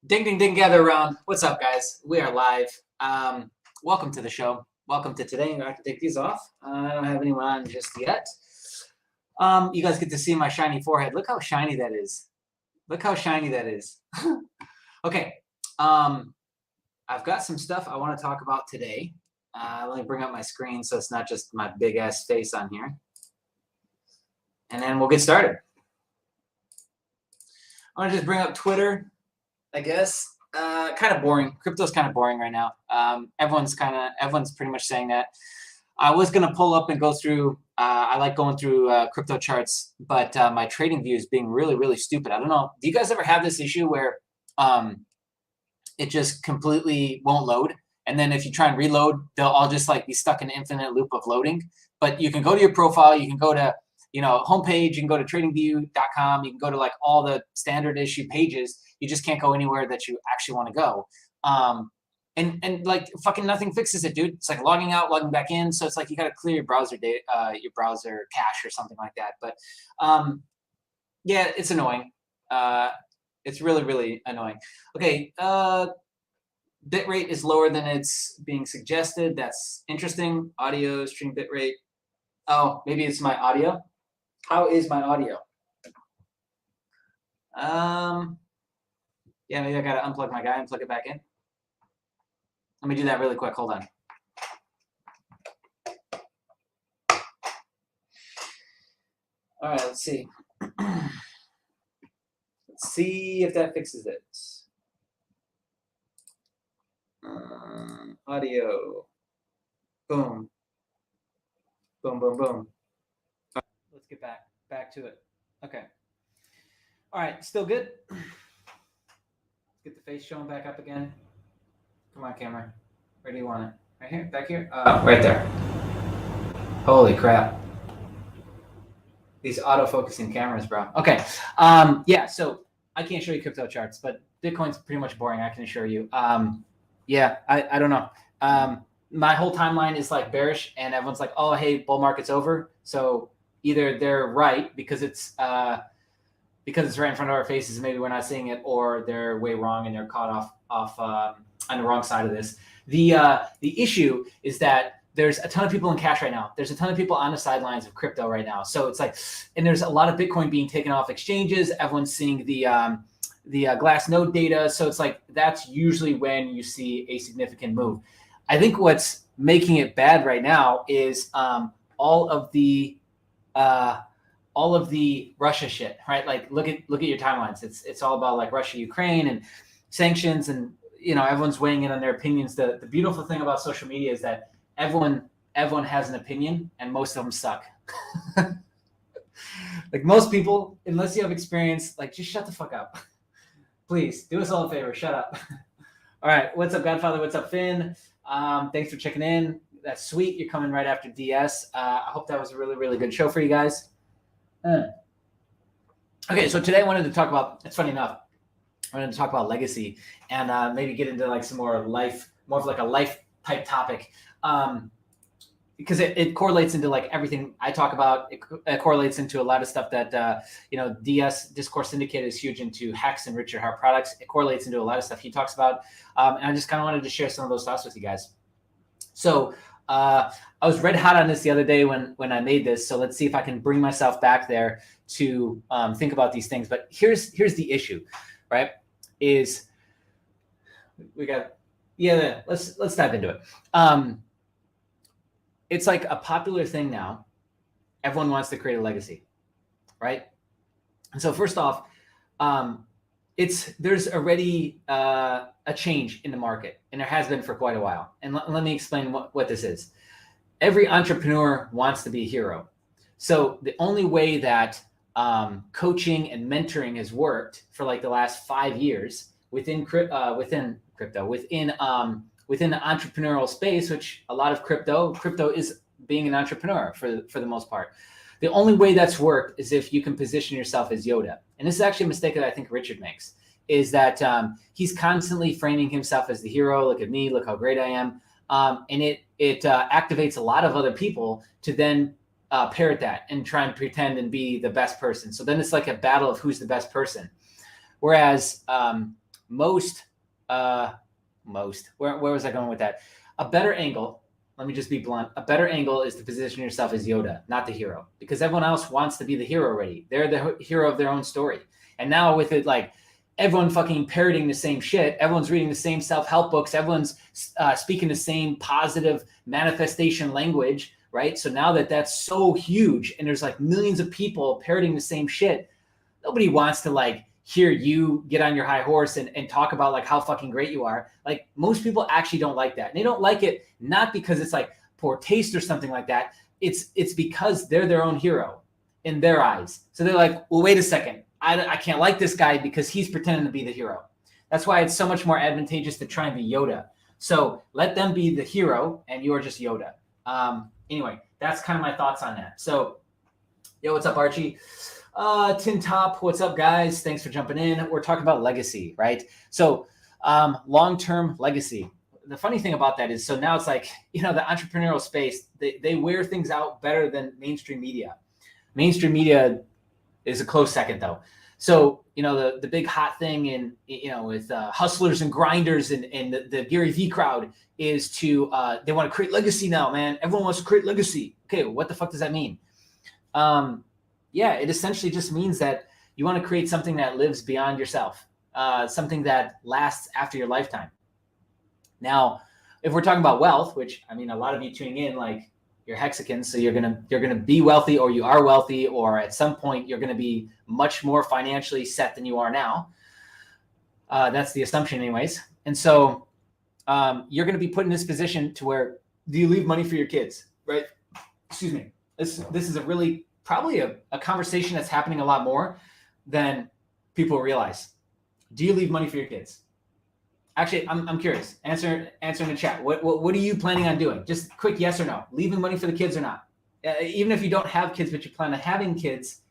Ding, ding, ding, gather around. What's up, guys? We are live. Welcome to the show. Welcome to today. I'm going to have to take these off. I don't have anyone on just yet. You guys get to see my shiny forehead. Look how shiny that is. Look how shiny that is. Okay. I've got some stuff I want to talk about today. Let me bring up my screen so it's not just my big-ass face on here. And then we'll get started. I want to just bring up Twitter. I guess kind of boring. Crypto's kind of boring right now. Everyone's pretty much saying that. I was gonna pull up and go through. I like going through crypto charts, but my trading view is being really, really stupid. I don't know. Do you guys ever have this issue where it just completely won't load, and then if you try and reload, they'll all just like be stuck in an infinite loop of loading? But you can go to your profile. You can go to homepage. You can go to tradingview.com. You can go to like all the standard issue pages. You just can't go anywhere that you actually want to go. And like fucking nothing fixes it, dude. It's like logging out, logging back in. So it's like you got to clear your browser data, your browser cache or something like that. But yeah, it's annoying. It's really, really annoying. Okay, bitrate is lower than it's being suggested. That's interesting. Audio stream bitrate. Oh, maybe it's my audio. How is my audio? Yeah, maybe I gotta unplug my guy and plug it back in. Let me do that really quick. Hold on. All right, let's see. Let's see if that fixes it. Audio. Boom. Boom, boom, boom. Right, let's get back to it. Okay. All right, still good? Get the face showing back up again. Come on, camera. Where do you want it? Right here? Back here? Right there. Holy crap. These auto-focusing cameras, bro. Okay. Yeah, so I can't show you crypto charts, but Bitcoin's pretty much boring, I can assure you. Yeah, I don't know. My whole timeline is like bearish, and everyone's like, oh, hey, bull market's over. So either they're right because it's right in front of our faces, maybe we're not seeing it, or they're way wrong and they're caught off on the wrong side of this. The issue is that there's a ton of people in cash right now. There's a ton of people on the sidelines of crypto right now. So it's like, and there's a lot of Bitcoin being taken off exchanges. Everyone's seeing the Glassnode data. So it's like, that's usually when you see a significant move. I think what's making it bad right now is all of the Russia shit, right? Like look at your timelines. It's all about like Russia, Ukraine, and sanctions, and everyone's weighing in on their opinions. The beautiful thing about social media is that everyone has an opinion, and most of them suck. Like most people, unless you have experience, like just shut the fuck up. Please do us all a favor. Shut up. All right. What's up, Godfather? What's up, Finn? Thanks for checking in. That's sweet. You're coming right after DS. I hope that was a really, really good show for you guys. Okay, so today I wanted to talk about, it's funny enough, I wanted to talk about legacy and maybe get into like some more of like a life type topic, because it correlates into like everything I talk about. It correlates into a lot of stuff that, DS, Discourse Syndicate, is huge into Hex and Richard Heart products. It correlates into a lot of stuff he talks about. And I just kind of wanted to share some of those thoughts with you guys. So I was red hot on this the other day when I made this. So let's see if I can bring myself back there to think about these things. But here's the issue, right? Is we got, yeah, let's dive into it. It's like a popular thing now. Everyone wants to create a legacy, right? And so first off, there's already a change in the market, and there has been for quite a while. And let me explain what this is. Every entrepreneur wants to be a hero. So the only way that coaching and mentoring has worked for like the last 5 years within crypto, within the entrepreneurial space, which a lot of crypto is being an entrepreneur for the most part. The only way that's worked is if you can position yourself as Yoda. And this is actually a mistake that I think Richard makes, is that he's constantly framing himself as the hero. Look at me, look how great I am. And it activates a lot of other people to then parrot that and try and pretend and be the best person. So then it's like a battle of who's the best person. Whereas where was I going with that? A better angle, let me just be blunt, a better angle is to position yourself as Yoda, not the hero, because everyone else wants to be the hero already. They're the hero of their own story. And now with it, like, everyone fucking parroting the same shit, everyone's reading the same self-help books, everyone's speaking the same positive manifestation language, right? So now that that's so huge and there's like millions of people parroting the same shit, nobody wants to like hear you get on your high horse and talk about like how fucking great you are. Like, most people actually don't like that. And they don't like it not because it's like poor taste or something like that. It's because they're their own hero in their eyes. So they're like, well, wait a second. I can't like this guy because he's pretending to be the hero. That's why it's so much more advantageous to try and be Yoda. So let them be the hero and you are just Yoda. Anyway, that's kind of my thoughts on that. So, yo, what's up, Archie? Tin Top, what's up, guys? Thanks for jumping in. We're talking about legacy, right? So long-term legacy. The funny thing about that is, so now it's like, the entrepreneurial space, they wear things out better than mainstream media. Mainstream media is a close second, though. So, the big hot thing in, with hustlers and grinders and the Gary Vee crowd is to, they want to create legacy now, man. Everyone wants to create legacy. Okay, what the fuck does that mean? Yeah, it essentially just means that you want to create something that lives beyond yourself, something that lasts after your lifetime. Now, if we're talking about wealth, which, I mean, a lot of you tuning in, like, you're Hexicans, so you're gonna be wealthy, or you are wealthy, or at some point you're gonna be much more financially set than you are now. That's the assumption, anyways. And so you're gonna be put in this position to where, do you leave money for your kids, right? Excuse me. This is a really probably a conversation that's happening a lot more than people realize. Do you leave money for your kids? Actually, I'm curious. Answer in the chat. What are you planning on doing? Just quick yes or no. Leaving money for the kids or not? Even if you don't have kids, but you plan on having kids,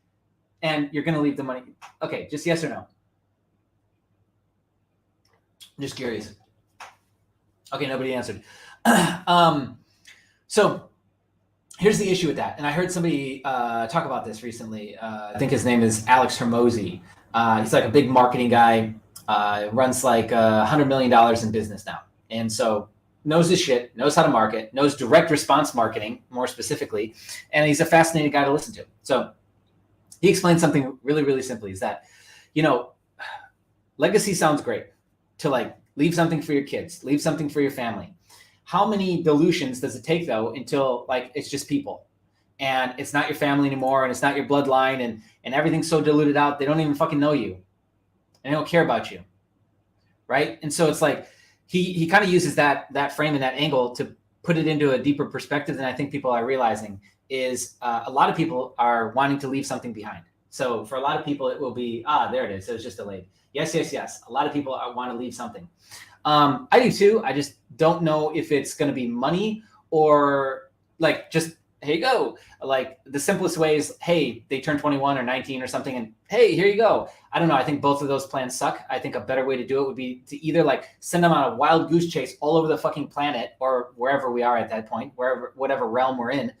and you're going to leave the money. Okay, just yes or no. I'm just curious. Okay, nobody answered. So here's the issue with that. And I heard somebody talk about this recently. I think his name is Alex Hermosi. He's like a big marketing guy. Runs like $100 million in business now. And so knows his shit, knows how to market, knows direct response marketing more specifically. And he's a fascinating guy to listen to. So he explained something really, really simply, is that, legacy sounds great, to like leave something for your kids, leave something for your family. How many dilutions does it take, though, until like it's just people and it's not your family anymore and it's not your bloodline and everything's so diluted out they don't even fucking know you. And they don't care about you, right? And so it's like he kind of uses that frame and that angle to put it into a deeper perspective than I think people are realizing. Is a lot of people are wanting to leave something behind. So for a lot of people, it will be, there it is. It was just delayed. Yes. A lot of people want to leave something. I do too. I just don't know if it's going to be money or like just, here you go. Like the simplest way is, hey, they turn 21 or 19 or something, and hey, here you go. I don't know. I think both of those plans suck. I think a better way to do it would be to either like send them on a wild goose chase all over the fucking planet or wherever we are at that point, whatever realm we're in.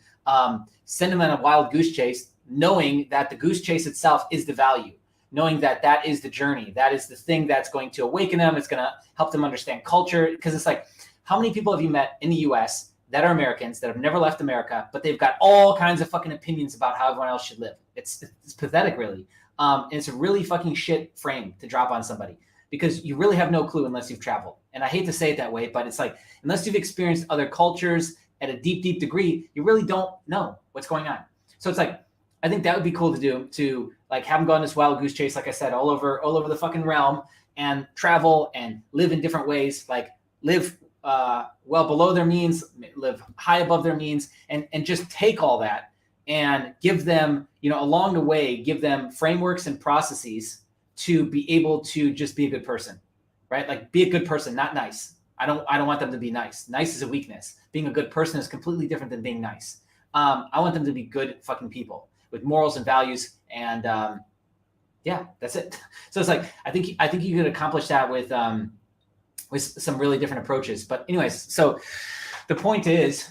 Send them on a wild goose chase, knowing that the goose chase itself is the value, knowing that that is the journey, that is the thing that's going to awaken them. It's going to help them understand culture. Because it's like, how many people have you met in the U.S. that are Americans that have never left America, but they've got all kinds of fucking opinions about how everyone else should live? It's pathetic, really. And it's a really fucking shit frame to drop on somebody, because you really have no clue unless you've traveled. And I hate to say it that way, but it's like, unless you've experienced other cultures at a deep, deep degree, you really don't know what's going on. So it's like, I think that would be cool to do, to like have them go on this wild goose chase, like I said, all over the fucking realm, and travel and live in different ways, like live well below their means, live high above their means, and just take all that and give them, along the way, give them frameworks and processes to be able to just be a good person, right? Like be a good person, not nice. I don't want them to be nice. Nice is a weakness. Being a good person is completely different than being nice. I want them to be good fucking people with morals and values, and yeah, that's it. So it's like, I think you could accomplish that with some really different approaches. But anyways, so the point is,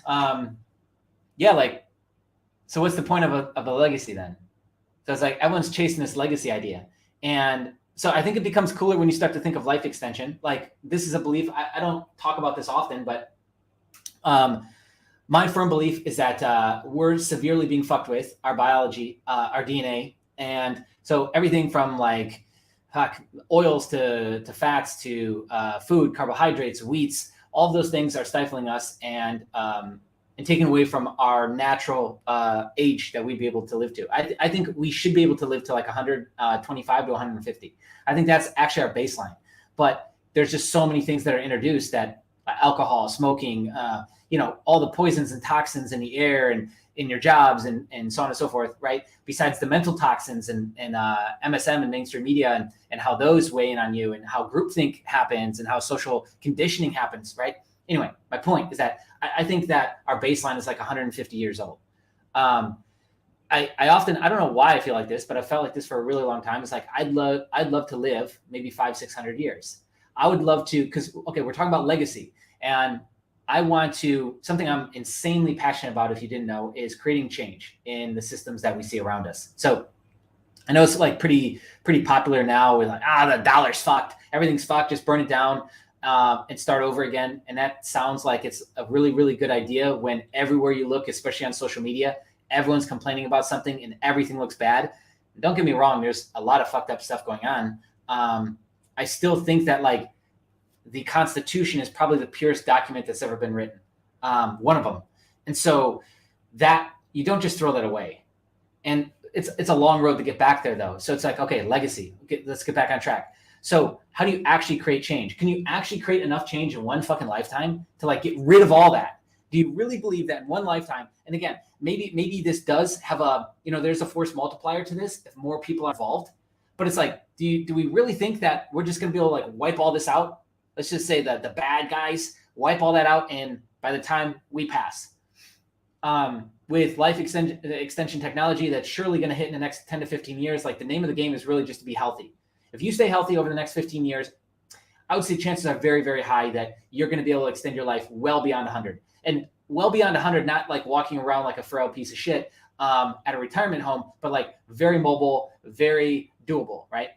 so what's the point of a legacy then? So it's like everyone's chasing this legacy idea, and So I think it becomes cooler when you start to think of life extension. Like, this is a belief. I don't talk about this often, but my firm belief is that we're severely being fucked with, our biology, our DNA. And so everything from like oils to fats to food, carbohydrates, wheats, all of those things are stifling us and taking away from our natural age that we'd be able to live to. I think we should be able to live to like 125 to 150. I think that's actually our baseline. But there's just so many things that are introduced that alcohol, smoking, all the poisons and toxins in the air and in your jobs and so on and so forth, right? Besides the mental toxins and MSM and mainstream media and how those weigh in on you and how groupthink happens and how social conditioning happens, right? Anyway, my point is that I think that our baseline is like 150 years old. I often, I don't know why I feel like this, but I felt like this for a really long time. It's like, I'd love to live maybe 500-600 years. I would love to, because, okay, we're talking about legacy, and I want to, something I'm insanely passionate about, if you didn't know, is creating change in the systems that we see around us. So I know it's like pretty popular now with like, the dollar's fucked, everything's fucked, just burn it down and start over again. And that sounds like it's a really, really good idea when everywhere you look, especially on social media, everyone's complaining about something and everything looks bad. Don't get me wrong, there's a lot of fucked up stuff going on. I still think that like the Constitution is probably the purest document that's ever been written, one of them. And so that you don't just throw that away. And it's a long road to get back there though. So it's like, okay, legacy, let's get back on track. So how do you actually create change? Can you actually create enough change in one fucking lifetime to like get rid of all that? Do you really believe that in one lifetime? And again, maybe this does have there's a force multiplier to this if more people are involved. But it's like, do we really think that we're just going to be able to like wipe all this out? Let's just say that the bad guys wipe all that out, and by the time we pass, with life extension technology that's surely going to hit in the next 10 to 15 years, like the name of the game is really just to be healthy. If you stay healthy over the next 15 years, I would say chances are very, very high that you're going to be able to extend your life well beyond 100. And well beyond 100, not like walking around like a frail piece of shit at a retirement home, but like very mobile, very doable, right?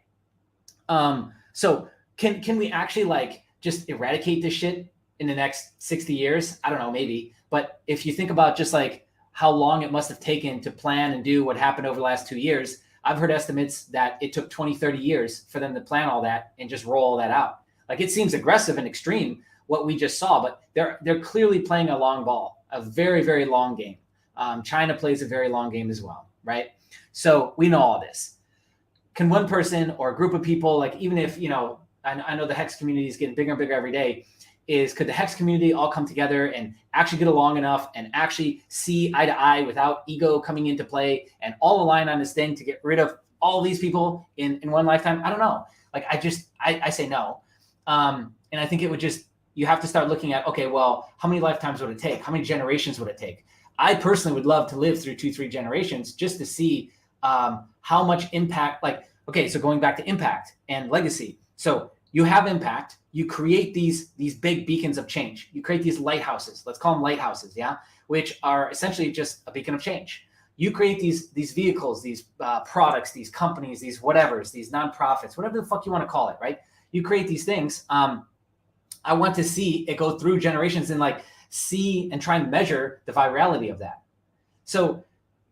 So can we actually like just eradicate this shit in the next 60 years? I don't know, maybe. But if you think about just like how long it must have taken to plan and do what happened over the last 2 years, I've heard estimates that it took 20, 30 years for them to plan all that and just roll all that out. Like, it seems aggressive and extreme what we just saw, but they're clearly playing a long ball, a very, very long game. China plays a very long game as well, right? So we know all this. Can one person or a group of people, like, even if, I know the Hex community is getting bigger and bigger every day, could the Hex community all come together and actually get along enough and actually see eye to eye without ego coming into play and all align on this thing to get rid of all these people in one lifetime? I don't know. Like, I say no. And I think it would you have to start looking at, okay, well, how many lifetimes would it take? How many generations would it take? I personally would love to live through 2-3 generations just to see how much impact, like, okay, so going back to impact and legacy. So you have impact, you create these big beacons of change. You create these lighthouses, let's call them lighthouses, yeah, which are essentially just a beacon of change. You create these vehicles, these products, these companies, these whatevers, these nonprofits, whatever the fuck you want to call it, right? You create these things. I want to see it go through generations and like see and try and measure the virality of that. So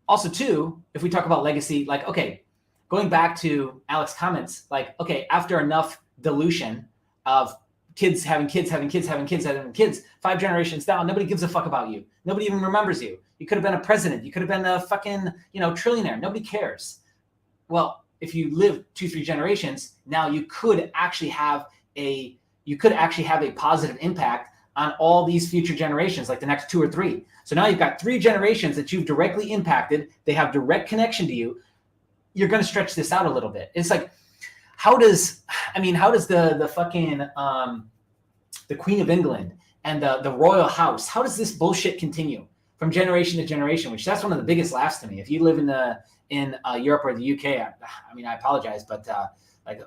also too, if we talk about legacy, like, okay, going back to Alex's comments, like, okay, after enough dilution of kids having kids, 5 generations down, nobody gives a fuck about you. Nobody even remembers you. You could have been a president. You could have been a fucking, trillionaire. Nobody cares. Well, if you live 2-3 generations, now you could actually have a positive impact on all these future generations, like the next 2 or 3. So now you've got 3 generations that you've directly impacted. They have direct connection to you. You're going to stretch this out a little bit. It's like, how does the fucking, the Queen of England and the royal house, how does this bullshit continue from generation to generation? Which that's one of the biggest laughs to me. If you live in Europe or the UK, I apologize, but like,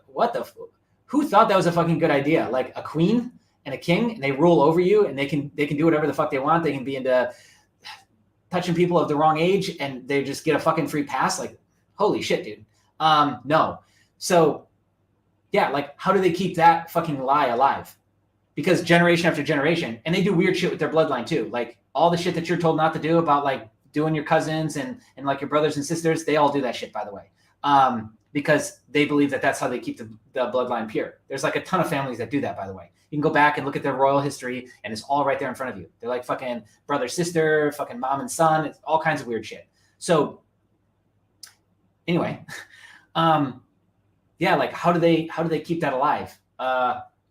who thought that was a fucking good idea? Like, a queen and a king, and they rule over you, and they can do whatever the fuck they want. They can be into touching people of the wrong age, and they just get a fucking free pass. Like, holy shit, dude. No. So yeah, like how do they keep that fucking lie alive? Because generation after generation, and they do weird shit with their bloodline too. Like all the shit that you're told not to do about like doing your cousins and like your brothers and sisters, they all do that shit, by the way. Because they believe that that's how they keep the bloodline pure. There's like a ton of families that do that, by the way. You can go back and look at their royal history and it's all right there in front of you. They're like fucking brother, sister, fucking mom and son. It's all kinds of weird shit. So anyway, yeah, like how do they keep that alive?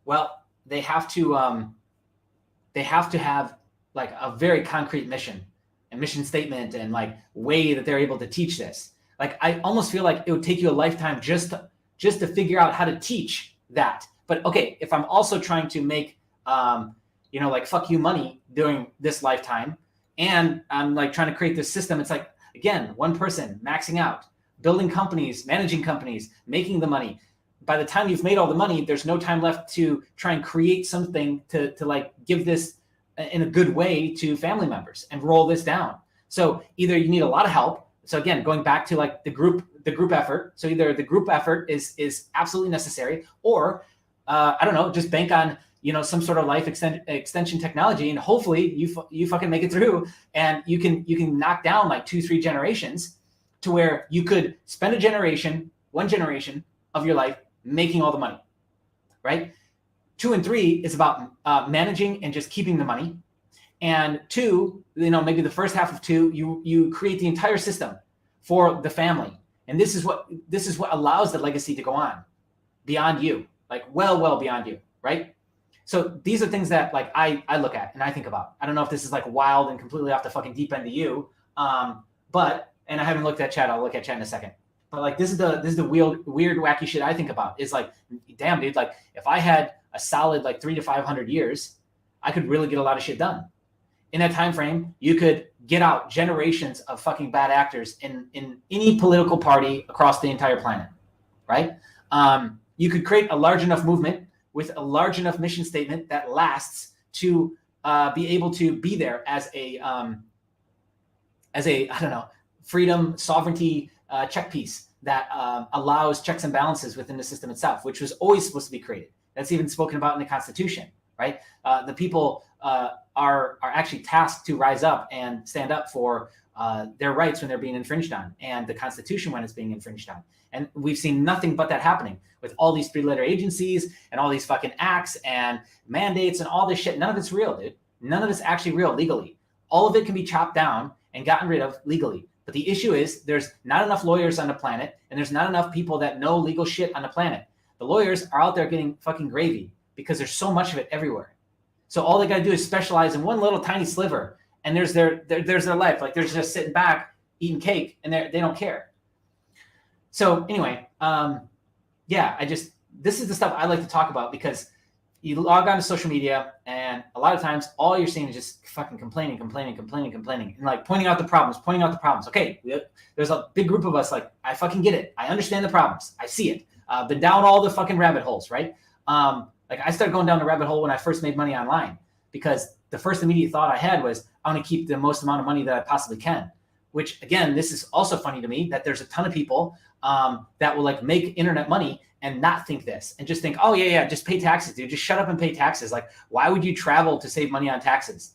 Well, they have to have like a very concrete mission and mission statement and like way that they're able to teach this. Like I almost feel like it would take you a lifetime just to figure out how to teach that. But okay, if I'm also trying to make like fuck you money during this lifetime, and I'm like trying to create this system, it's like again, one person maxing out, building companies, managing companies, making the money. By the time you've made all the money, there's no time left to try and create something to like give this in a good way to family members and roll this down. So either you need a lot of help. So again, going back to like the group effort. So either the group effort is absolutely necessary, or I don't know, just bank on some sort of life extension technology, and hopefully you fucking make it through, and you can knock down like 2-3 generations to where you could spend one generation of your life making all the money, right? 2 and 3 is about managing and just keeping the money. And 2, maybe the first half of 2, you create the entire system for the family. And this is what allows the legacy to go on beyond you, like well beyond you, right? So these are things that like I look at and I think about. I don't know if this is like wild and completely off the fucking deep end to you, but and I haven't looked at chat. I'll look at chat in a second. But like this is the weird wacky shit I think about. Is like, damn dude, like if I had a solid like 300 to 500 years, I could really get a lot of shit done. In that time frame, you could get out generations of fucking bad actors in any political party across the entire planet, right? You could create a large enough movement with a large enough mission statement that lasts to be able to be there as a I don't know, freedom, sovereignty check piece that allows checks and balances within the system itself, which was always supposed to be created. That's even spoken about in the Constitution, right? The people are actually tasked to rise up and stand up for their rights when they're being infringed on, and the Constitution when it's being infringed on. And we've seen nothing but that happening with all these 3-letter agencies and all these fucking acts and mandates and all this shit. None of it's real, dude. None of it's actually real legally. All of it can be chopped down and gotten rid of legally. But the issue is there's not enough lawyers on the planet, and there's not enough people that know legal shit on the planet. The lawyers are out there getting fucking gravy because there's so much of it everywhere. So all they got to do is specialize in one little tiny sliver, and there's their life. Like they're just sitting back eating cake, and they don't care. So anyway, this is the stuff I like to talk about, because you log on to social media and a lot of times all you're seeing is just fucking complaining, and like pointing out the problems. Okay, there's a big group of us, like, I fucking get it. I understand the problems. I see it. Been down all the fucking rabbit holes, right? Like I started going down the rabbit hole when I first made money online, because the first immediate thought I had was I want to keep the most amount of money that I possibly can, which again, this is also funny to me that there's a ton of people that will like make internet money and not think this and just think, oh yeah, just pay taxes, dude. Just shut up and pay taxes. Like, why would you travel to save money on taxes?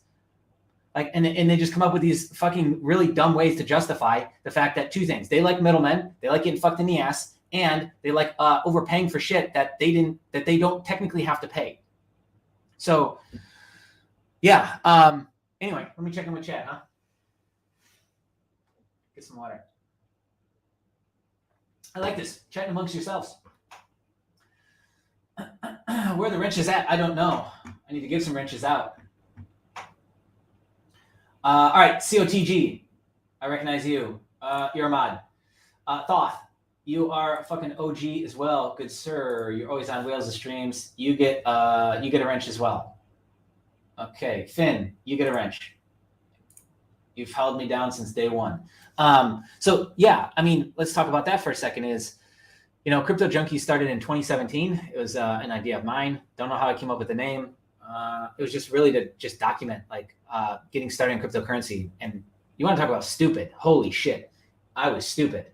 Like, and they just come up with these fucking really dumb ways to justify the fact that 2 things: they like middlemen, they like getting fucked in the ass, and they like overpaying for shit that they don't technically have to pay. So, yeah. Anyway, let me check in with chat, huh? Get some water. I like this. Chatting amongst yourselves. Where are the wrenches at? I don't know. I need to give some wrenches out. All right, COTG. I recognize you. You're a mod. Thoth, you are a fucking OG as well. Good sir. You're always on Whales of Streams. You get a wrench as well. Okay, Finn, you get a wrench. You've held me down since day one. So yeah, I mean, let's talk about that for a second. Is, Crypto Junkie started in 2017. It was an idea of mine. Don't know how I came up with the name. It was just really to just document like getting started in cryptocurrency. And you want to talk about stupid? Holy shit, I was stupid.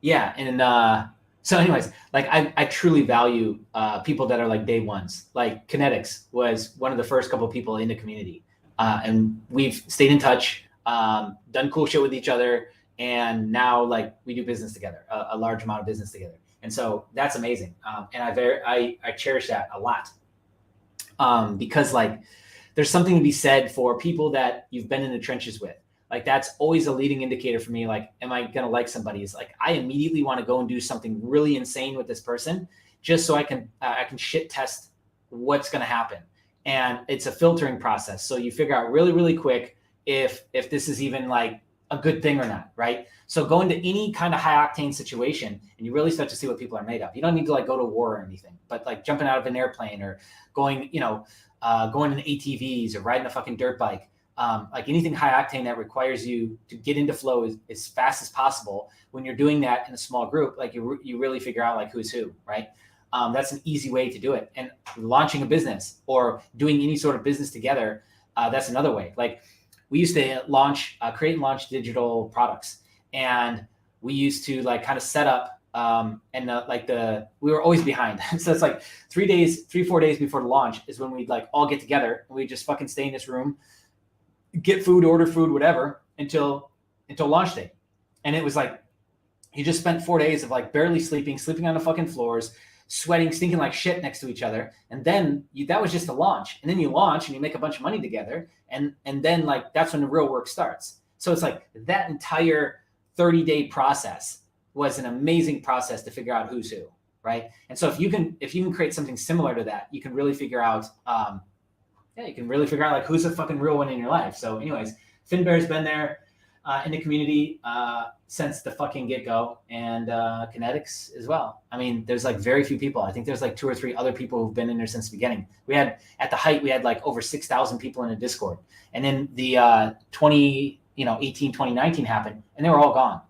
Yeah, and So anyways, like I truly value people that are like day ones. Like Kinetics was one of the first couple of people in the community. And we've stayed in touch, done cool shit with each other. And now like we do business together, a large amount of business together. And so that's amazing. And I cherish that a lot. Because like there's something to be said for people that you've been in the trenches with. Like that's always a leading indicator for me. Like, am I going to like somebody? Is like, I immediately want to go and do something really insane with this person just so I can shit test what's going to happen. And it's a filtering process. So you figure out really, really quick if this is even like a good thing or not. Right. So go into any kind of high octane situation and you really start to see what people are made of. You don't need to like go to war or anything, but like jumping out of an airplane or going, going in ATVs or riding a fucking dirt bike. Like anything high octane that requires you to get into flow as fast as possible. When you're doing that in a small group, like you really figure out like who's who, right? That's an easy way to do it. And launching a business or doing any sort of business together, that's another way. Like we used to create and launch digital products, and we used to like kind of set up we were always behind. So it's like 4 days before the launch is when we'd like all get together and we just fucking stay in this room, get food, order food, whatever, until launch day. And it was like, you just spent 4 days of like barely sleeping on the fucking floors, sweating, stinking like shit next to each other. And then that was just a launch. And then you launch and you make a bunch of money together. And then like, that's when the real work starts. So it's like that entire 30-day process was an amazing process to figure out who's who. Right. And so if you can create something similar to that, you can really figure out, you can really figure out like who's the fucking real one in your life. So anyways, Finbear's been there in the community since the fucking get-go, and Kinetics as well. I mean, there's like very few people. I think there's like 2 or 3 other people who've been in there since the beginning. At the height, we had like over 6,000 people in a Discord. And then the 2018, 2019 happened and they were all gone.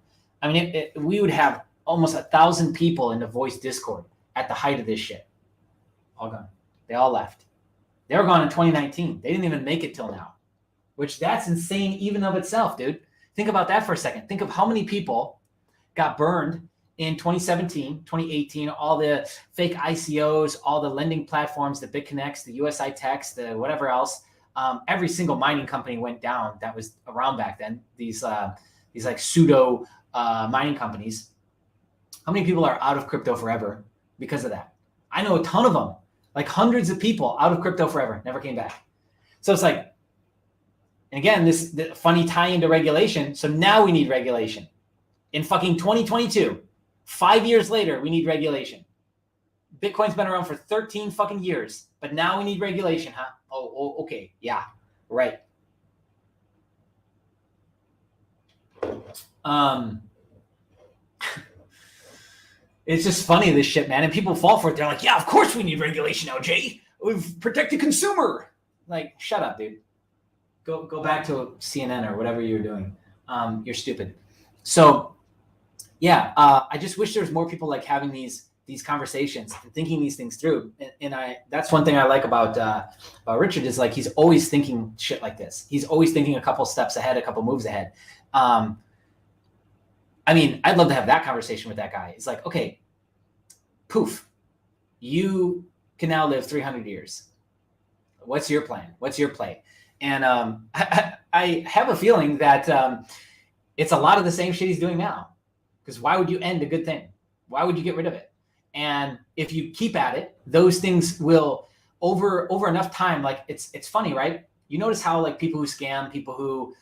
I mean, we would have almost 1,000 people in the voice Discord at the height of this shit. All gone. They all left. They were gone in 2019. They didn't even make it till now, which that's insane even of itself, dude. Think about that for a second. Think of how many people got burned in 2017, 2018, all the fake ICOs, all the lending platforms, the BitConnects, the USI Techs, the whatever else. Every single mining company went down that was around back then. These like pseudo mining companies. How many people are out of crypto forever because of that? I know a ton of them. Like hundreds of people out of crypto forever, never came back. So it's like, and again, the funny tie into regulation. So now we need regulation. In fucking 2022, 5 years later, we need regulation. Bitcoin's been around for 13 fucking years, but now we need regulation, huh? Oh, okay. Yeah, right. It's just funny, this shit, man. And people fall for it. They're like, yeah, of course we need regulation now, Jay. We've protected consumer. Like, shut up, dude. Go back to CNN or whatever you're doing. You're stupid. So, yeah, I just wish there was more people like having these conversations and thinking these things through. And that's one thing I like about Richard is like he's always thinking shit like this. He's always thinking a couple steps ahead, a couple moves ahead. I mean, I'd love to have that conversation with that guy. It's like, okay, poof, you can now live 300 years. What's your plan? What's your play? And I have a feeling that it's a lot of the same shit he's doing now. Because why would you end a good thing? Why would you get rid of it? And if you keep at it, those things will over enough time. Like it's funny, right? You notice how like people who scam, people who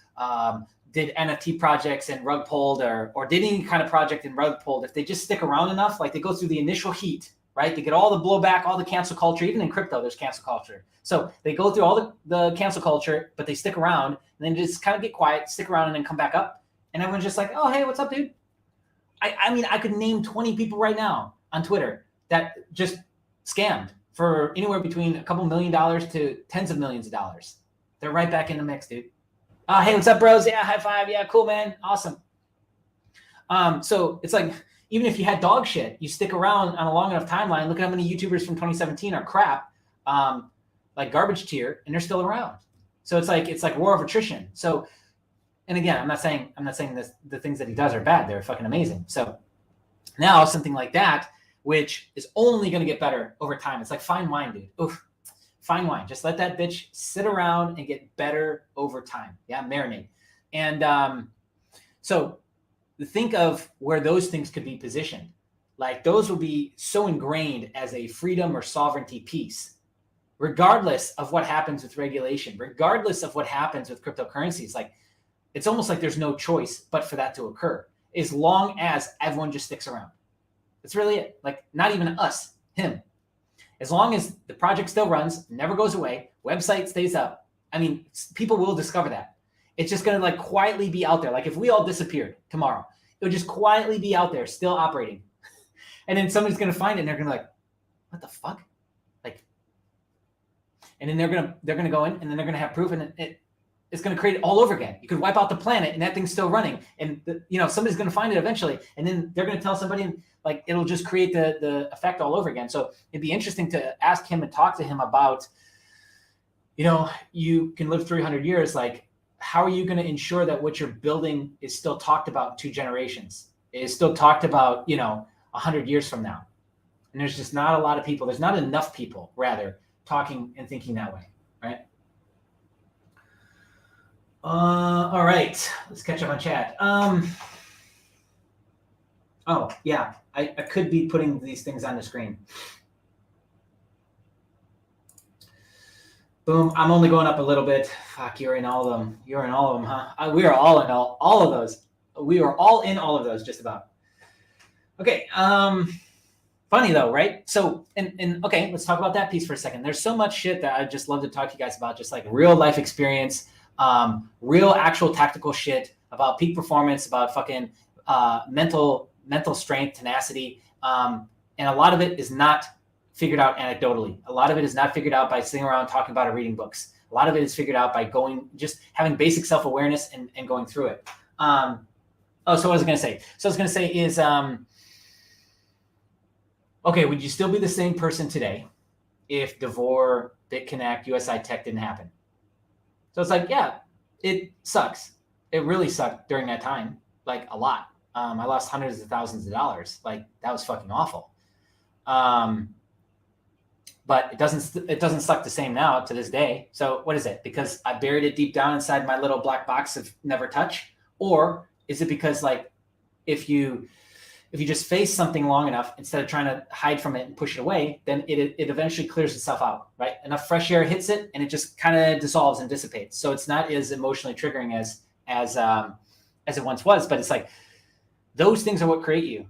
did NFT projects and rug pulled or did any kind of project and rug pulled, if they just stick around enough, like they go through the initial heat, right? They get all the blowback, all the cancel culture. Even in crypto, there's cancel culture. So they go through all the cancel culture, but they stick around and then just kind of get quiet, stick around and then come back up. And everyone's just like, oh, hey, what's up, dude? I mean, I could name 20 people right now on Twitter that just scammed for anywhere between a couple $1 million to tens of millions of dollars. They're right back in the mix, dude. Hey, what's up, bros? Yeah, high five. Yeah, cool, man. Awesome. So it's like, even if you had dog shit, you stick around on a long enough timeline. Look at how many YouTubers from 2017 are crap, like garbage tier, and they're still around. So it's like war of attrition. And again, I'm not saying the things that he does are bad. They're fucking amazing. So Now, something like that, which is only going to get better over time. It's like fine wine, dude. Oof, fine wine. Just let that bitch sit around and get better over time. Yeah, marinate. And so think of where those things could be positioned. Like those will be so ingrained as a freedom or sovereignty piece, regardless of what happens with regulation, regardless of what happens with cryptocurrencies. Like it's almost like there's no choice but for that to occur, as long as everyone just sticks around. That's really it. Like not even us, him. As long as the project still runs, never goes away, website stays up. I mean, people will discover that. It's just going to like quietly be out there. Like if we all disappeared tomorrow, it would just quietly be out there, still operating. And then somebody's going to find it and they're going to be like, what the fuck? Like, and then they're going to go in and then they're going to have proof, and it's going to create it all over again. You could wipe out the planet and that thing's still running, and somebody's going to find it eventually, and then they're going to tell somebody, and like it'll just create the effect all over again. So it'd be interesting to ask him and talk to him about, you can live 300 years. Like, how are you going to ensure that what you're building is still talked about in 2 generations, is still talked about, 100 years from now? And there's just not a lot of people. There's not enough people, rather, talking and thinking that way, right? All right, let's catch up on chat. Oh yeah, I could be putting these things on the screen. Boom, I'm only going up a little bit. Fuck, you're in all of them. You're in all of them, huh? We are all in all of those. We are all in all of those, just about. Okay, funny though, right? So, and okay, let's talk about that piece for a second. There's so much shit that I'd just love to talk to you guys about, just like real life experience, real actual tactical shit about peak performance, about fucking mental strength, tenacity. And a lot of it is not figured out anecdotally. A lot of it is not figured out by sitting around talking about or reading books. A lot of it is figured out by just having basic self-awareness and going through it. So what was I going to say? So I was going to say is, okay, would you still be the same person today if Devor, BitConnect, USI Tech didn't happen? So it's like, yeah, it sucks. It really sucked during that time, like a lot. I lost hundreds of thousands of dollars. Like that was fucking awful. But it doesn't suck the same now to this day. So what is it? Because I buried it deep down inside my little black box of never touch? Or is it because like if you just face something long enough, instead of trying to hide from it and push it away, then it eventually clears itself out, right? Enough fresh air hits it and it just kind of dissolves and dissipates. So it's not as emotionally triggering as it once was, but it's like those things are what create you.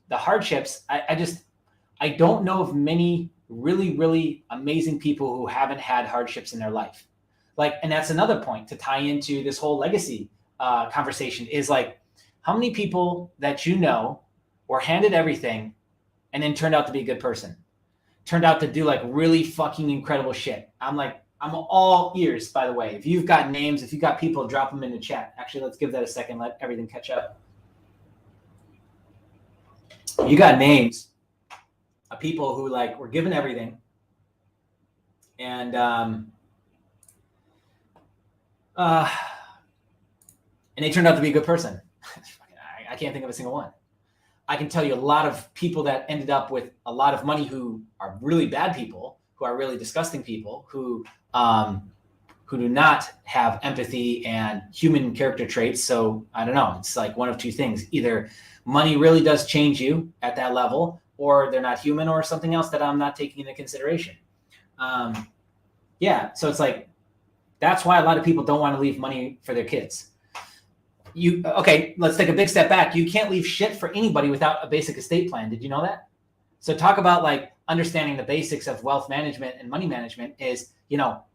The hardships, I don't know of many really, really amazing people who haven't had hardships in their life. Like, and that's another point to tie into this whole legacy conversation is like, how many people that you know were handed everything and then turned out to be a good person, turned out to do like really fucking incredible shit. I'm all ears, by the way. If you've got names, if you've got people, drop them in the chat. Actually, let's give that a second. Let everything catch up. You got names of people who like were given everything and they turned out to be a good person. I can't think of a single one. I can tell you a lot of people that ended up with a lot of money who are really bad people, who are really disgusting people, who do not have empathy and human character traits. So I don't know. It's like one of two things. Either money really does change you at that level, or they're not human, or something else that I'm not taking into consideration. Yeah. So it's like, that's why a lot of people don't want to leave money for their kids. Okay, let's take a big step back. You can't leave shit for anybody without a basic estate plan. Did you know that? So talk about like understanding the basics of wealth management and money management is,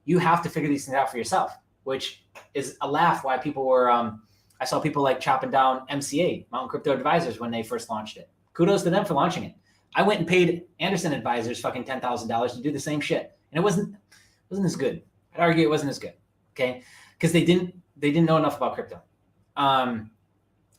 you have to figure these things out for yourself, which is a laugh why people were, I saw people like chopping down MCA, Mountain Crypto Advisors, when they first launched it. Kudos to them for launching it. I went and paid Anderson Advisors fucking $10,000 to do the same shit. And it wasn't as good. I'd argue it wasn't as good. Okay. Because they didn't know enough about crypto.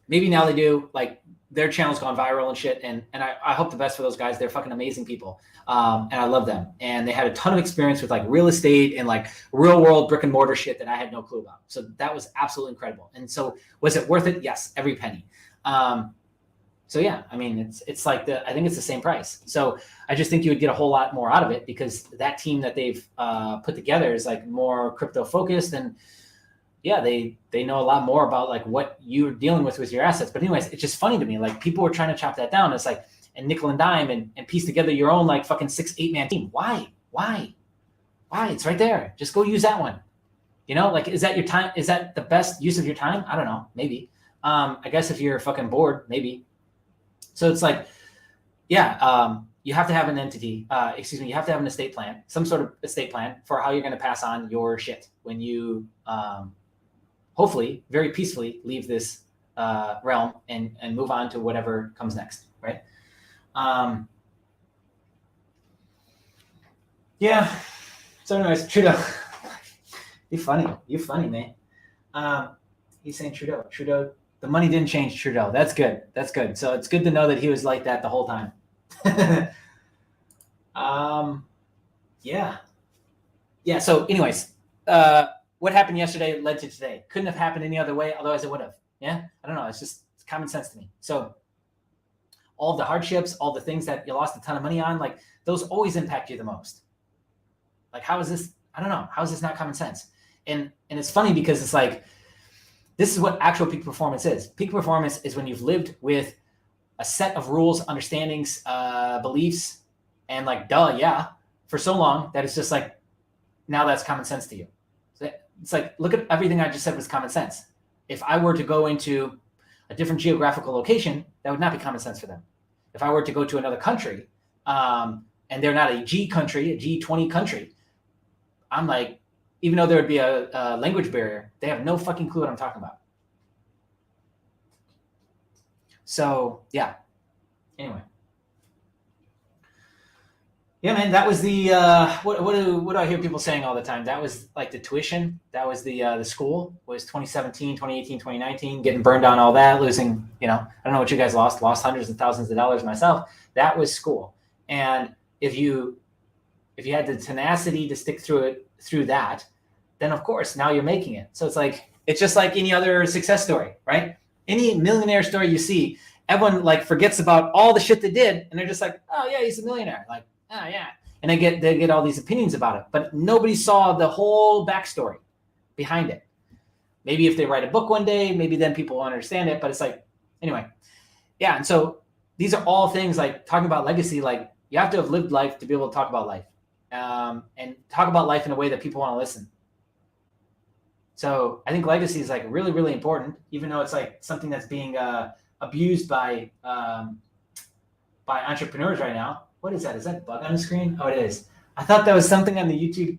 Maybe now they do. Like their channel's gone viral and shit. And I hope the best for those guys. They're fucking amazing people. And I love them. And they had a ton of experience with like real estate and like real world brick and mortar shit that I had no clue about. So that was absolutely incredible. And so was it worth it? Yes. Every penny. So yeah, I mean, it's like I think it's the same price. So I just think you would get a whole lot more out of it because that team that they've put together is like more crypto focused, and yeah, they know a lot more about like what you're dealing with your assets. But anyways, it's just funny to me. Like people were trying to chop that down. It's like, and nickel and dime and piece together your own like fucking 6-8 man team. Why? It's right there. Just go use that one. You know, like, is that your time? Is that the best use of your time? I don't know. Maybe. I guess if you're fucking bored, maybe. So it's like, yeah, you have to have an entity. You have to have an estate plan, some sort of estate plan for how you're going to pass on your shit when you, hopefully, very peacefully leave this realm and move on to whatever comes next, right? Yeah. So anyways, Trudeau. You funny, man. He's saying Trudeau. The money didn't change Trudeau. That's good. So it's good to know that he was like that the whole time. Yeah. So anyways, what happened yesterday led to today. Couldn't have happened any other way. Otherwise it would have. Yeah. I don't know. It's common sense to me. So all the hardships, all the things that you lost a ton of money on, like those always impact you the most. Like, how is this? I don't know. How is this not common sense? And it's funny because it's like, this is what actual peak performance is. Peak performance is when you've lived with a set of rules, understandings, beliefs, and like, for so long that it's just like, now that's common sense to you. So it's like, look at everything I just said was common sense. If I were to go into a different geographical location, that would not be common sense for them. If I were to go to another country, and they're not a G country, a G20 country, I'm like, even though there would be a language barrier, they have no fucking clue what I'm talking about. So yeah. Anyway. Yeah, man, that was the what do I hear people saying all the time? That was like the tuition. That was the school was 2017, 2018, 2019, getting burned on all that, losing, I don't know what you guys lost hundreds of thousands of dollars myself. That was school. And if you had the tenacity to stick through that, then of course now you're making it. So it's just like any other success story, right? Any millionaire story you see, everyone like forgets about all the shit they did, and they're just like, oh yeah, he's a millionaire. Like, oh yeah. And they get all these opinions about it, but nobody saw the whole backstory behind it. Maybe if they write a book one day, maybe then people will understand it. But it's like, anyway, yeah. And so these are all things like talking about legacy. Like you have to have lived life to be able to talk about life, and talk about life in a way that people want to listen. So I think legacy is like really, really important, even though it's like something that's being abused by entrepreneurs right now. What is that? Is that a bug on the screen? Oh, it is. I thought that was something on the YouTube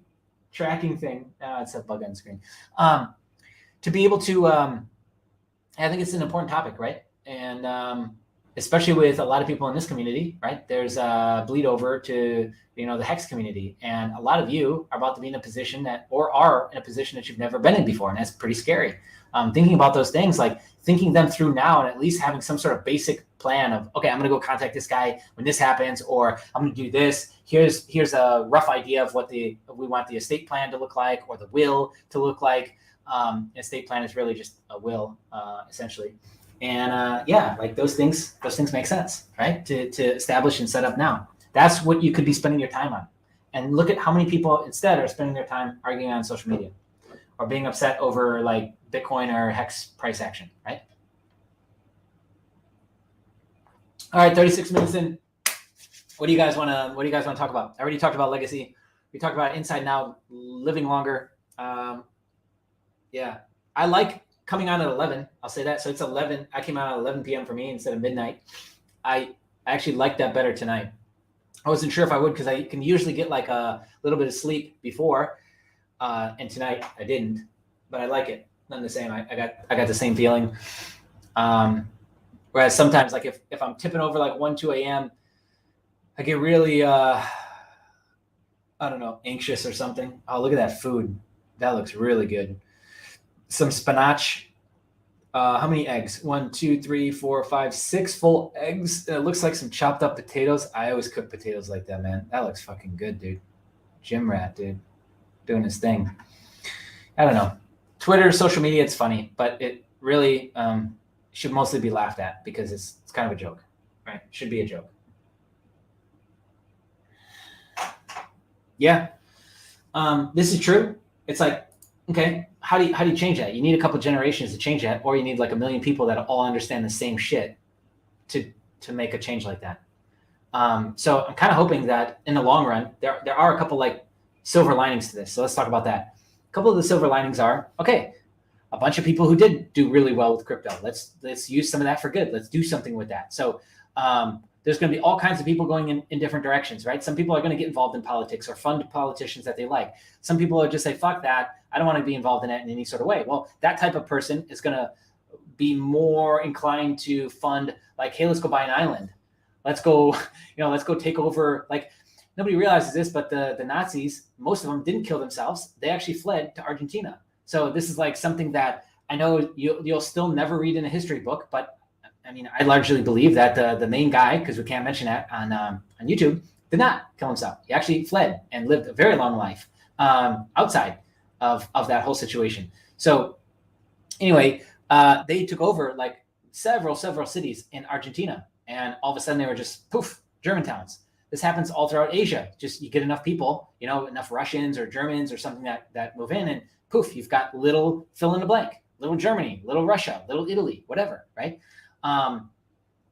tracking thing. It's a bug on the screen. To be able to, I think it's an important topic, right? And especially with a lot of people in this community, right? There's a bleed over to, the HEX community. And a lot of you are about to be in a position that you've never been in before. And that's pretty scary. Thinking about those things, like thinking them through now and at least having some sort of basic plan of, okay, I'm going to go contact this guy when this happens, or I'm going to do this. Here's a rough idea of what we want the estate plan to look like, or the will to look like. Estate plan is really just a will, essentially. And like those things make sense, right? To establish and set up now. That's what you could be spending your time on. And look at how many people instead are spending their time arguing on social media or being upset over like Bitcoin or HEX price action, right? All right, 36 minutes in. What do you guys want to talk about? I already talked about legacy. We talked about inside now, living longer. Yeah, I like coming on at 11. I'll say that. So it's 11. I came out at 11 p.m. for me instead of midnight. I actually like that better tonight. I wasn't sure if I would because I can usually get like a little bit of sleep before, and tonight I didn't. But I like it. None the same. I got the same feeling. Whereas sometimes, like if I'm tipping over like 1, 2 a.m., I get really I don't know, anxious or something. Oh, look at that food. That looks really good. Some spinach. How many eggs? 1, 2, 3, 4, 5, 6 full eggs. It looks like some chopped up potatoes. I always cook potatoes like that, man. That looks fucking good, dude. Gym rat, dude. Doing his thing. I don't know. Twitter, social media, it's funny, but it really should mostly be laughed at because it's kind of a joke, right? Should be a joke. Yeah. This is true. It's like, okay, how do you change that? You need a couple generations to change that, or you need like 1 million people that all understand the same shit to make a change like that. So I'm kind of hoping that in the long run, there are a couple like silver linings to this. So let's talk about that. A couple of the silver linings are, okay, a bunch of people who did do really well with crypto. Let's use some of that for good. Let's do something with that. So there's going to be all kinds of people going in different directions, right? Some people are going to get involved in politics or fund politicians that they like. Some people are just say, fuck that. I don't want to be involved in it in any sort of way. Well, that type of person is going to be more inclined to fund like, hey, let's go buy an island. Let's go, let's go take over. Like, nobody realizes this, but the Nazis, most of them didn't kill themselves. They actually fled to Argentina. So this is like something that I know you'll still never read in a history book, but I mean, I largely believe that the main guy, because we can't mention that on YouTube, did not kill himself. He actually fled and lived a very long life outside of that whole situation. So anyway, they took over like several cities in Argentina, and all of a sudden they were just poof, German towns. This happens all throughout Asia. Just you get enough people, enough Russians or Germans or something that move in, and poof, you've got little fill in the blank, little Germany, little Russia, little Italy, whatever, right?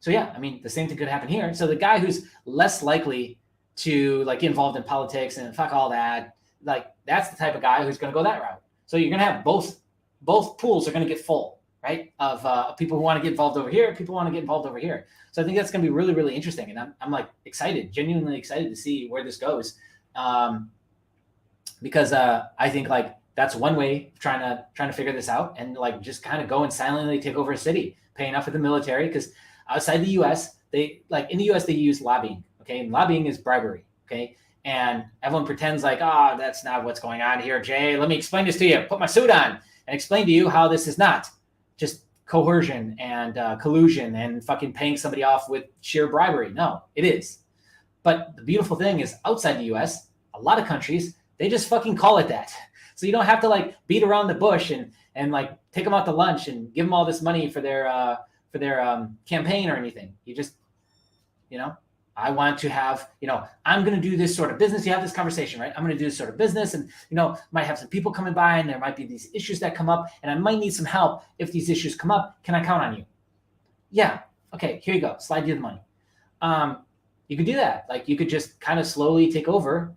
So yeah, I mean, the same thing could happen here. So the guy who's less likely to like get involved in politics and fuck all that, like that's the type of guy who's going to go that route. So you're going to have both pools are going to get full, right? Of people who want to get involved over here, people who want to get involved over here. So I think that's going to be really, really interesting. And I'm like excited, genuinely excited to see where this goes. Because I think like that's one way of trying to figure this out, and like just kind of go and silently take over a city, pay enough for the military, because outside the US, in the US they use lobbying, okay? And lobbying is bribery, okay? And everyone pretends like, that's not what's going on here, Jay. Let me explain this to you. Put my suit on and explain to you how this is not just coercion and collusion and fucking paying somebody off with sheer bribery. No, it is. But the beautiful thing is outside the US, a lot of countries, they just fucking call it that. So you don't have to like beat around the bush and like take them out to lunch and give them all this money for their campaign or anything. You just, I want to have, I'm going to do this sort of business. You have this conversation, right? I'm going to do this sort of business, and, might have some people coming by, and there might be these issues that come up, and I might need some help if these issues come up. Can I count on you? Yeah. Okay, here you go. Slide you the money. You could do that. Like you could just kind of slowly take over,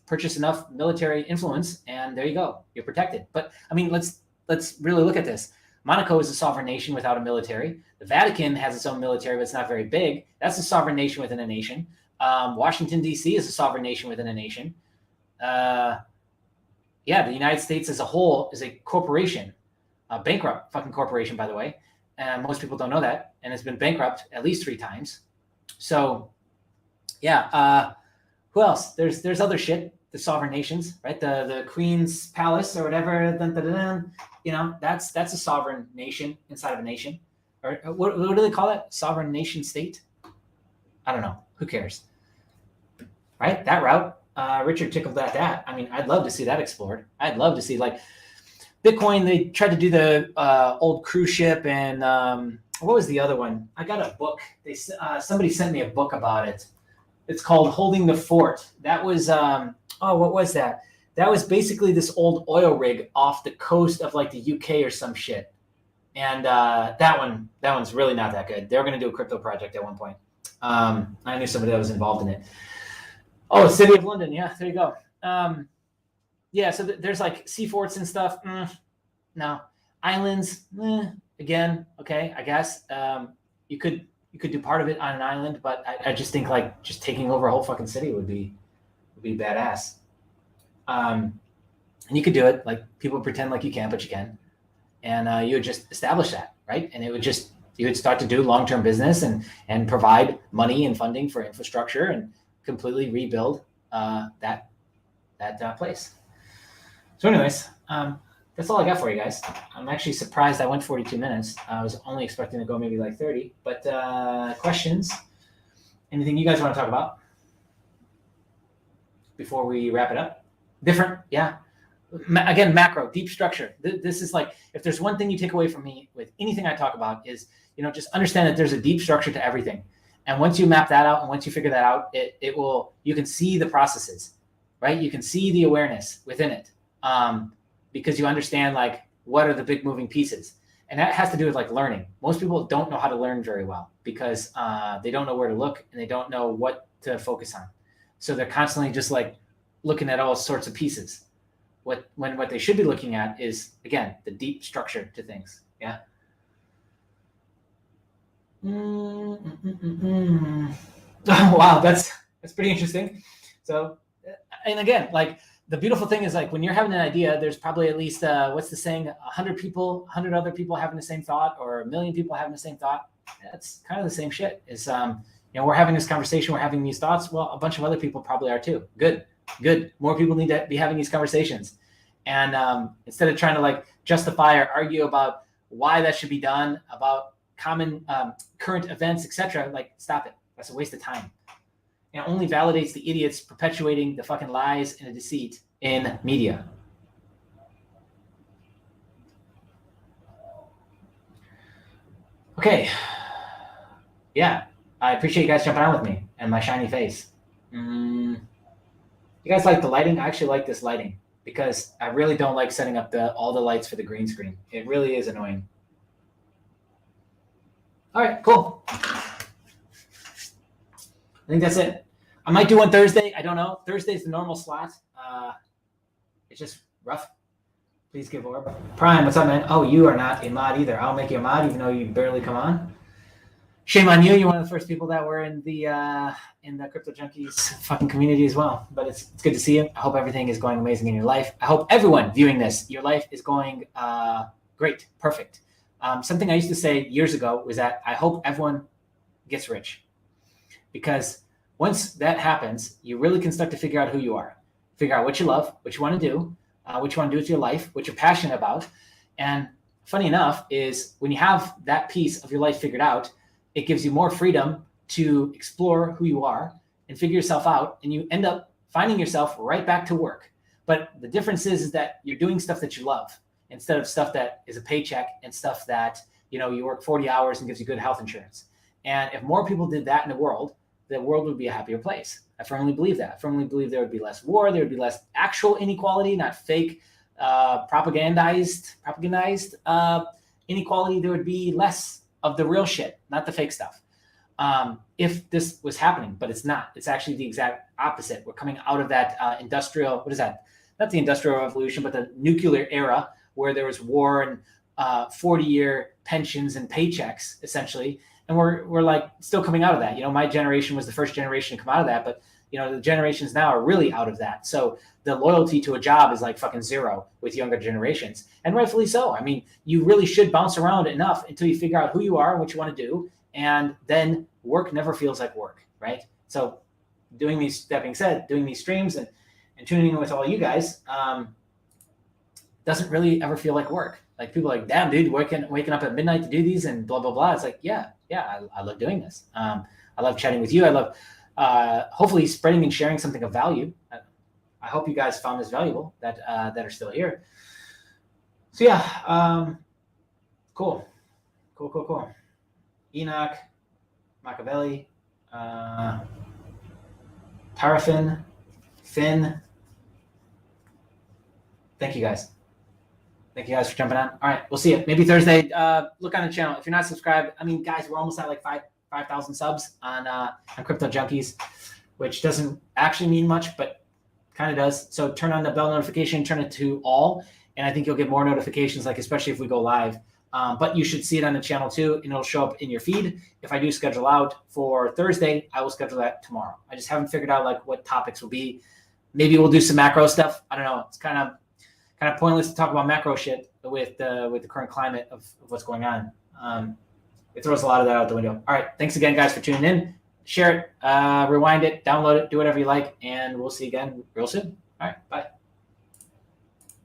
purchase enough military influence, and there you go. You're protected. But I mean, let's really look at this. Monaco is a sovereign nation without a military. The Vatican has its own military, but it's not very big. That's a sovereign nation within a nation. Washington, D.C. is a sovereign nation within a nation. The United States as a whole is a corporation, a bankrupt fucking corporation, by the way. And most people don't know that. And it's been bankrupt at least 3 times. So, yeah. Who else? There's other shit. The sovereign nations, right? The Queen's Palace or whatever. That's a sovereign nation inside of a nation. Or what do they call it? Sovereign nation state? I don't know. Who cares? Right? That route. Richard tickled at that. I mean, I'd love to see that explored. I'd love to see like Bitcoin. They tried to do the old cruise ship, and what was the other one? I got a book. Somebody sent me a book about it. It's called Holding the Fort. That was what was that? That was basically this old oil rig off the coast of like the UK or some shit. And that one's really not that good. They were going to do a crypto project at one point. I knew somebody that was involved in it. Oh, City of London. Yeah, there you go. So there's like sea forts and stuff. No. Islands. Again, okay, I guess. You could do part of it on an island, but I just think like just taking over a whole fucking city would be badass. And you could do it. Like people pretend like you can't, but you can. And you would just establish that, right? And you would start to do long-term business and provide money and funding for infrastructure and completely rebuild that place. So anyways, that's all I got for you guys. I'm actually surprised I went 42 minutes. I was only expecting to go maybe like 30. But questions? Anything you guys want to talk about before we wrap it up? Different, yeah. Again, macro, deep structure. This is like, if there's one thing you take away from me with anything I talk about is, just understand that there's a deep structure to everything. And once you map that out and once you figure that out, you can see the processes, right? You can see the awareness within it, because you understand like what are the big moving pieces. And that has to do with like learning. Most people don't know how to learn very well because they don't know where to look and they don't know what to focus on. So they're constantly just like looking at all sorts of pieces. When what they should be looking at is, again, the deep structure to things. Yeah. Oh, wow, that's pretty interesting. So, and again, like the beautiful thing is like when you're having an idea, there's probably at least what's the saying? 100 other people having the same thought, or 1 million people having the same thought. That's kind of the same shit. Is we're having this conversation, we're having these thoughts. Well, a bunch of other people probably are too. Good. More people need to be having these conversations. And instead of trying to like justify or argue about why that should be done, about common current events, etc., like stop it. That's a waste of time. It only validates the idiots perpetuating the fucking lies and the deceit in media. Okay. Yeah. I appreciate you guys jumping on with me and my shiny face. You guys like the lighting? I actually like this lighting because I really don't like setting up all the lights for the green screen. It really is annoying. All right, cool. I think that's it. I might do one Thursday. I don't know. Thursday's the normal slot. It's just rough. Please give Orb. Prime, what's up, man? Oh, you are not a mod either. I'll make you a mod even though you barely come on. Shame on you. You're one of the first people that were in the Crypto Junkies fucking community as well. But it's good to see you. I hope everything is going amazing in your life. I hope everyone viewing this, your life is going great, perfect. Something I used to say years ago was that I hope everyone gets rich, because once that happens, you really can start to figure out who you are, figure out what you love, what you want to do, what you want to do with your life, what you're passionate about. And funny enough is when you have that piece of your life figured out, it gives you more freedom to explore who you are and figure yourself out. And you end up finding yourself right back to work. But the difference is that you're doing stuff that you love instead of stuff that is a paycheck and stuff that, you work 40 hours and gives you good health insurance. And if more people did that in the world would be a happier place. I firmly believe that. I firmly believe there would be less war. There would be less actual inequality, not fake, propagandized inequality. There would be less of the real shit, not the fake stuff. If this was happening, but it's not. It's actually the exact opposite. We're coming out of that industrial, what is that? Not the Industrial Revolution, but the nuclear era where there was war and 40-year pensions and paychecks, essentially. And we're like still coming out of that. My generation was the first generation to come out of that, but the generations now are really out of that. So the loyalty to a job is like fucking zero with younger generations, and rightfully so. I mean, you really should bounce around enough until you figure out who you are and what you want to do, and then work never feels like work, right? So that being said, doing these streams and tuning in with all you guys doesn't really ever feel like work. Like people are like, damn, dude, waking up at midnight to do these and blah, blah, blah. It's like, yeah, I love doing this. I love chatting with you. I love hopefully spreading and sharing something of value. I hope you guys found this valuable that are still here. So yeah, cool. Enoch, Machiavelli, Paraffin, Finn. Thank you guys. Thank you guys for jumping on. All right, we'll see you. Maybe Thursday. Look on the channel. If you're not subscribed, I mean, guys, we're almost at like 5,000 subs on Crypto Junkies, which doesn't actually mean much, but kind of does. So turn on the bell notification, turn it to all, and I think you'll get more notifications, like especially if we go live. But you should see it on the channel too, and it'll show up in your feed. If I do schedule out for Thursday, I will schedule that tomorrow. I just haven't figured out like what topics will be. Maybe we'll do some macro stuff. I don't know. It's kind of pointless to talk about macro shit with the current climate of what's going on. It throws a lot of that out the window. All right. Thanks again, guys, for tuning in. Share it, rewind it, download it, do whatever you like, and we'll see you again real soon. All right. Bye.